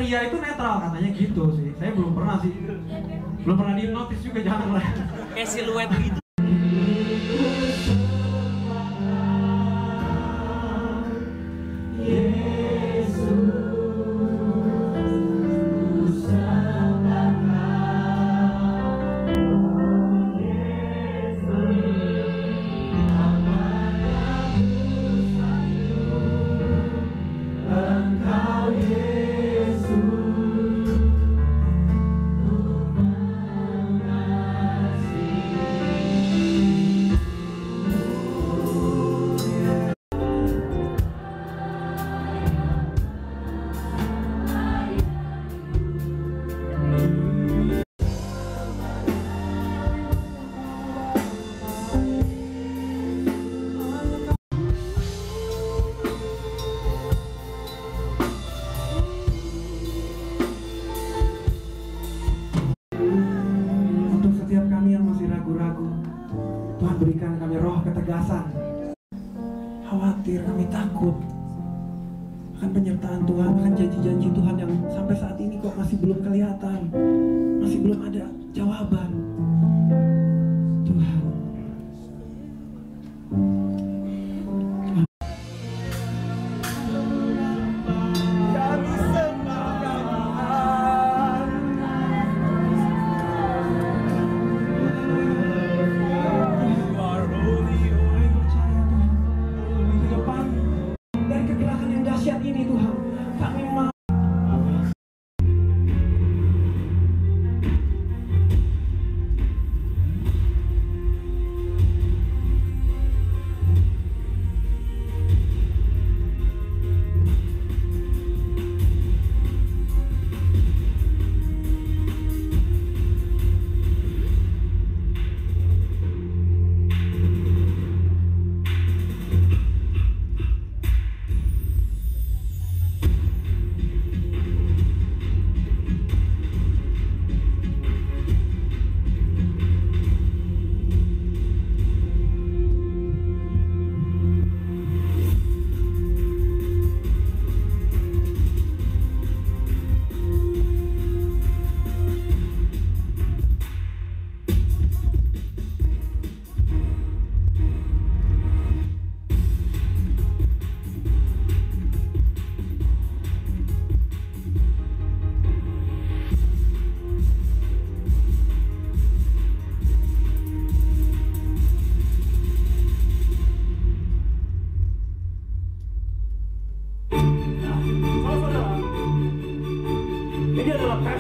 pria itu netral katanya gitu sih. Saya belum pernah sih. Belum pernah di-notice juga, jangan lah. Kayak siluet gitu. Tuhan berikan kami roh ketegasan. Khawatir, kami takut akan penyertaan Tuhan, akan janji-janji Tuhan yang sampai saat ini kok masih belum kelihatan, masih belum ada jawaban.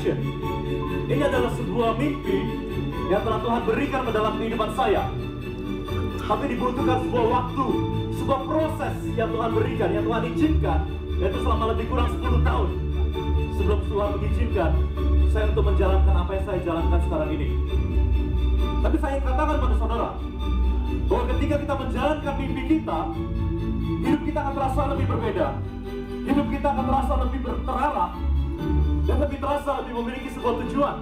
Tuhan, ini adalah sebuah mimpi yang telah Tuhan berikan ke dalam kehidupan saya. Tapi dibutuhkan sebuah waktu, sebuah proses yang Tuhan berikan, yang Tuhan izinkan, yaitu selama lebih kurang 10 tahun sebelum Tuhan mengizinkan saya untuk menjalankan apa yang saya jalankan sekarang ini. Tapi saya katakan pada saudara, bahwa ketika kita menjalankan mimpi kita, hidup kita akan terasa lebih berbeda. Hidup kita akan terasa lebih terarah, dan lebih terasa lebih memiliki sebuah tujuan.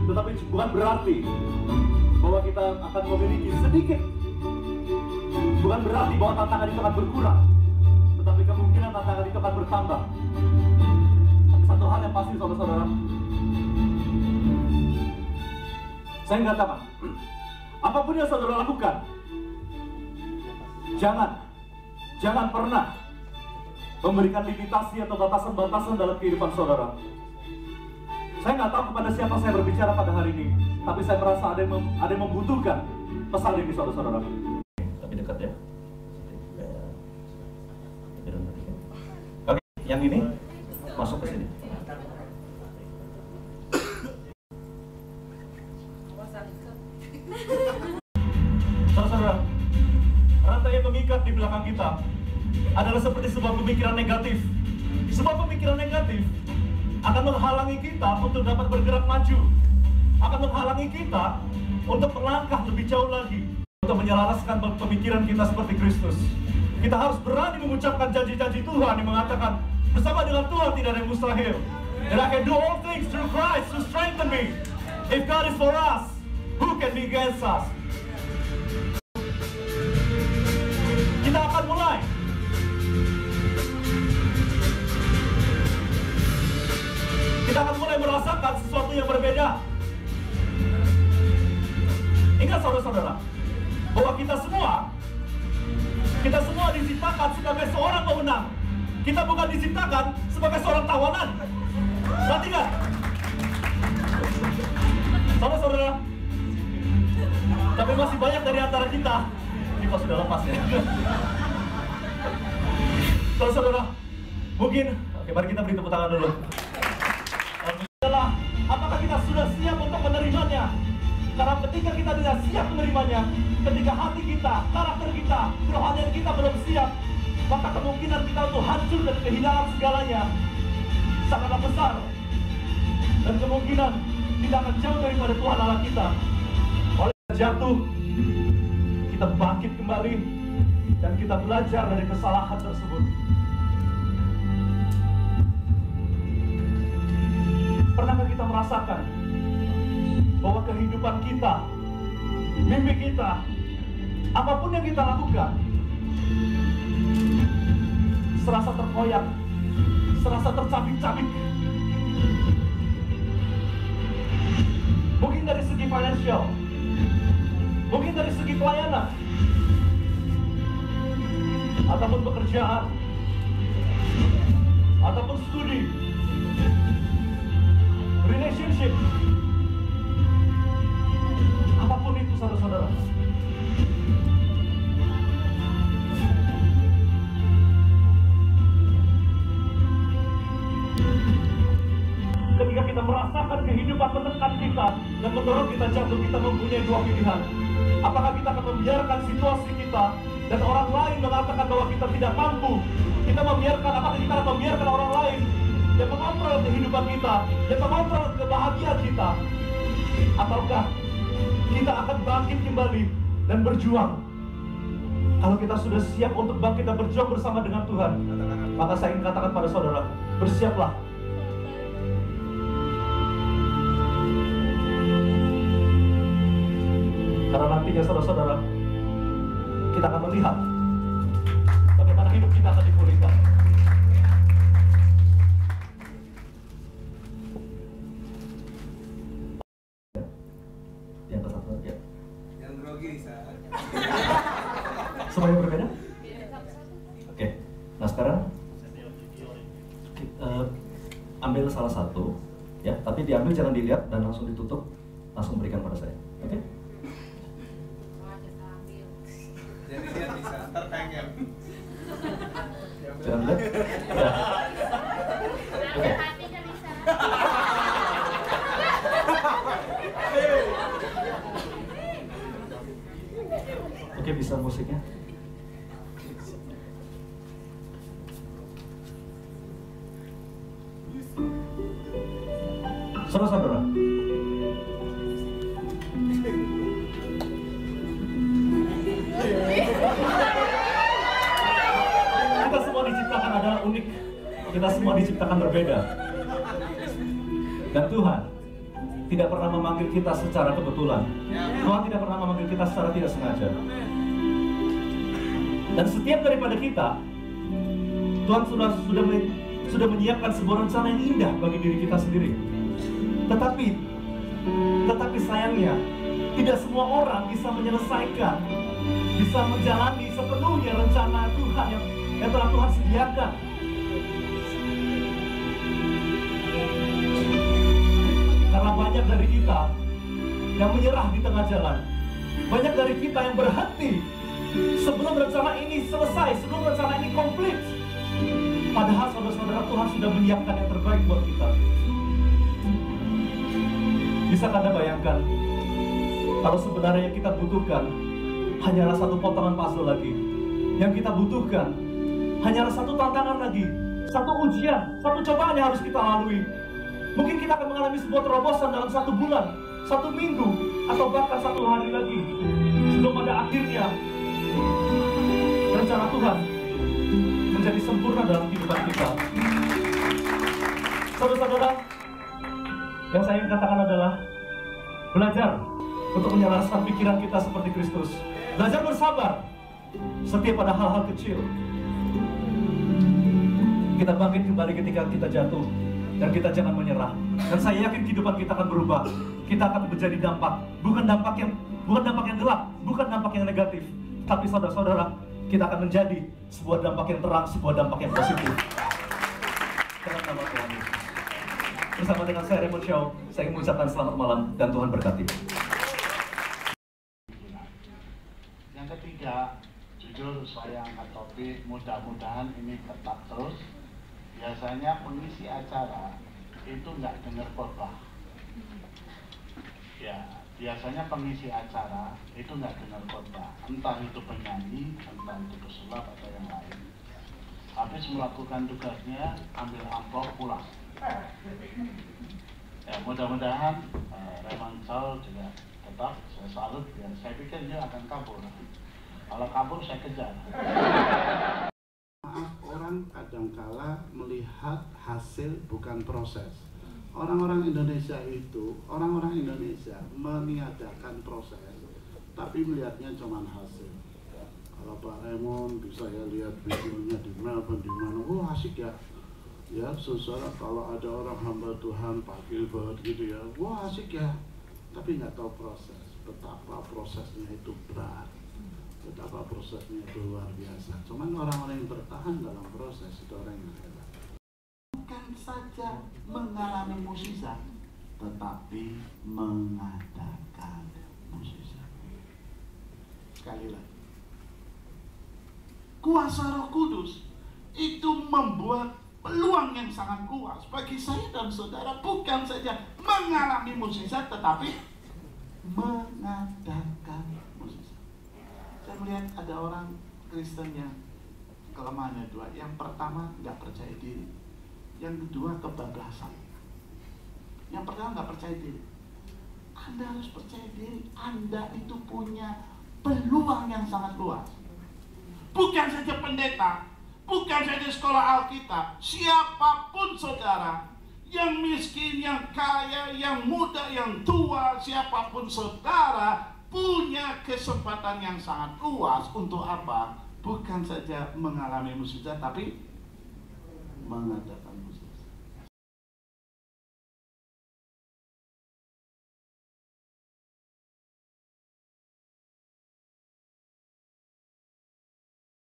Tetapi bukan berarti bahwa kita akan memiliki sedikit, bukan berarti bahwa tantangan itu akan berkurang, tetapi kemungkinan tantangan itu akan bertambah. Tapi satu hal yang pasti saudara-saudara, saya mengatakan, apapun yang saudara lakukan, jangan pernah memberikan limitasi atau batasan-batasan dalam kehidupan saudara. Saya nggak tahu kepada siapa saya berbicara pada hari ini, tapi saya merasa ada yang membutuhkan pesan ini saudara-saudara. Tapi dekat ya. Oke, yang ini masuk ke sini. Saudara-saudara, rantai yang mengikat di belakang kita adalah seperti sebuah pemikiran negatif. Sebuah pemikiran negatif akan menghalangi kita untuk dapat bergerak maju, akan menghalangi kita untuk melangkah lebih jauh lagi, untuk menyelaraskan pemikiran kita seperti Kristus. Kita harus berani mengucapkan janji-janji Tuhan yang mengatakan, bersama dengan Tuhan tidak ada yang mustahil. And I can do all things through Christ who strengthen me. If God is for us, who can be against us? Kita akan mulai. merasakan sesuatu yang berbeda. Ingat saudara-saudara, bahwa kita semua diciptakan sebagai seorang pemenang. Kita bukan diciptakan sebagai seorang tawanan. Berarti nggak? Saudara-saudara, tapi masih banyak dari antara kita. Ini kok sudah lepas ya. Saudara-saudara, mungkin, oke, mari kita beri tepuk tangan dulu. Apakah kita sudah siap untuk menerimanya? Karena ketika kita tidak siap menerimanya, ketika hati kita, karakter kita, kerohanian kita belum siap, maka kemungkinan kita untuk hancur dan kehilangan segalanya sangatlah besar. Dan kemungkinan kita akan jauh daripada Tuhan Allah kita. Oleh jatuh, kita bangkit kembali dan kita belajar dari kesalahan tersebut. Pernahkah kita merasakan bahwa kehidupan kita, mimpi kita, apapun yang kita lakukan, serasa terkoyak, serasa tercabik-cabik? Mungkin dari segi financial, mungkin dari segi pelayanan, ataupun pekerjaan, ataupun studi, relationship, apapun itu saudara-saudara. Ketika kita merasakan kehidupan menekan kita dan mendorong kita jatuh, kita mempunyai dua pilihan. Apakah kita akan membiarkan situasi kita dan orang lain mengatakan bahwa kita tidak mampu? Apakah kita akan membiarkan orang lain yang mengontrol kehidupan kita, yang mengontrol kebahagiaan kita? Ataukah kita akan bangkit kembali dan berjuang? Kalau kita sudah siap untuk bangkit dan berjuang bersama dengan Tuhan, maka saya ingin katakan pada saudara, bersiaplah. Karena nantinya saudara-saudara, kita akan melihat bagaimana hidup kita akan dipulihkan. Yang kesatu ya. Yang grogi saat. Semuanya berbeda? Oke. Nah sekarang ambil salah satu, ya. Tapi diambil jangan dilihat dan langsung ditutup, langsung berikan pada saya. Oke? Jadi dia bisa ntar pengen. Jangan lihat. Ya. Oke. Oke, bisa musiknya. Saudara-saudara, kita semua diciptakan adalah unik. Kita semua diciptakan berbeda. Dan Tuhan tidak pernah memanggil kita secara kebetulan. Tuhan tidak pernah memanggil kita secara tidak sengaja. Dan setiap daripada kita, Tuhan sudah menyiapkan sebuah rencana yang indah bagi diri kita sendiri. Tetapi sayangnya, tidak semua orang bisa menyelesaikan, bisa menjalani sepenuhnya rencana Tuhan yang telah Tuhan sediakan. Karena banyak dari kita yang menyerah di tengah jalan. Banyak dari kita yang berhenti sebelum rencana ini selesai, sebelum rencana ini komplit. Padahal saudara-saudara, Tuhan sudah menyiapkan yang terbaik buat kita. Bisa Anda bayangkan, kalau sebenarnya yang kita butuhkan hanyalah satu potongan puzzle lagi. Yang kita butuhkan hanyalah satu tantangan lagi, satu ujian, satu cobaan yang harus kita lalui. Mungkin kita akan mengalami sebuah terobosan dalam 1 bulan, 1 minggu, atau bahkan 1 hari lagi. Sebelum pada akhirnya rencana Tuhan menjadi sempurna dalam kehidupan kita. Saudara-saudara, yang saya ingin katakan adalah belajar untuk menyelaraskan pikiran kita seperti Kristus. Belajar bersabar setiap pada hal-hal kecil. Kita bangkit kembali ketika kita jatuh. Dan kita jangan menyerah. Dan saya yakin kehidupan kita akan berubah. Kita akan menjadi dampak, bukan dampak yang gelap, bukan dampak yang negatif. Tapi saudara-saudara, kita akan menjadi sebuah dampak yang terang, sebuah dampak yang positif. Dalam nama Tuhan Yesus. Bersama dengan saya Raymond Shaw, saya ingin mengucapkan selamat malam dan Tuhan berkati. Yang ketiga, jujur saya angkat topik, mudah-mudahan ini tetap terus. Biasanya pengisi acara itu nggak dengar khotbah. Ya, biasanya pengisi acara itu nggak dengar khotbah. Entah itu penyanyi, entah itu pesulap atau yang lain. Habis melakukan tugasnya, ambil amplop pulang. Ya, mudah-mudahan Raymond Shaw juga tetap saya salut. Ya, saya pikir dia akan kabur. Kalau kabur saya kejar. Maaf, orang kadangkala melihat hasil bukan proses. Orang-orang Indonesia meniadakan proses, tapi melihatnya cuma hasil. Kalau Pak Raymond bisa ya lihat videonya di Melbourne, di mana, oh asik ya. Ya, saudara, kalau ada orang hamba Tuhan, Pak Gilbert gitu ya, wah asik ya. Tapi nggak tahu proses, betapa prosesnya itu berat. Betapa prosesnya itu luar biasa. Cuman orang-orang yang bertahan dalam proses itu orang yang hebat. Bukan saja mengalami mukjizat, tetapi mengadakan mukjizat. Sekali lagi, kuasa Roh Kudus itu membuat peluang yang sangat luas bagi saya dan saudara, bukan saja mengalami mukjizat, tetapi mengadakan mukjizat. Saya melihat ada orang Kristen yang kelemahannya dua. Yang pertama, nggak percaya diri. Yang kedua, kebablasan. Yang pertama, nggak percaya diri. Anda harus percaya diri. Anda itu punya peluang yang sangat luas. Bukan saja pendeta, bukan saja sekolah Alkitab. Siapapun saudara, yang miskin, yang kaya, yang muda, yang tua, siapapun saudara, punya kesempatan yang sangat luas untuk apa? Bukan saja mengalami mukjizat, tapi mengadakan mukjizat.